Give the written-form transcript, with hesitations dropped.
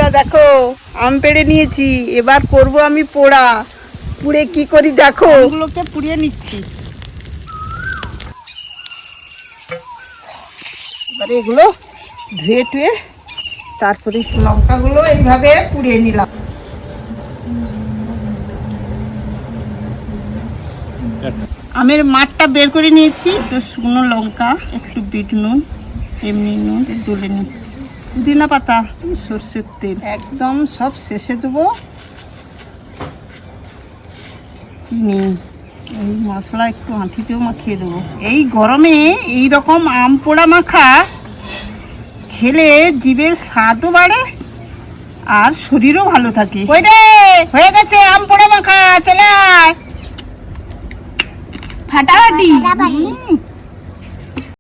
বন্ধুরা দেখো আম পেড়ে নিয়েছি, এবার করব আমি পোড়া। পুড়ে কি করি দেখো, আমগুলোকে পুড়িয়ে নিচ্ছি। এবারে এগুলো ধুয়ে টুয়ে তারপরে লঙ্কাগুলো এইভাবে পুড়িয়ে নিলাম। আমের মাঠটা বের করে নিয়েছি, একটু শুকনো লঙ্কা, একটু বিট নুন, এমনি নুন তুলে নিই, পুদিনা পাতা, সর্ষের তেল, একদম সব শেষে দেবো চিনি। এই মশলা একটু আঁটিতেও মাখিয়ে দেবো। এই গরমে এই রকম আম পোড়া মাখা খেলে জিভের স্বাদও বাড়ে আর শরীরও ভালো থাকে। ওই রে হয়ে গেছে আম পোড়া মাখা, চলে আয়। ফাটাফাটি।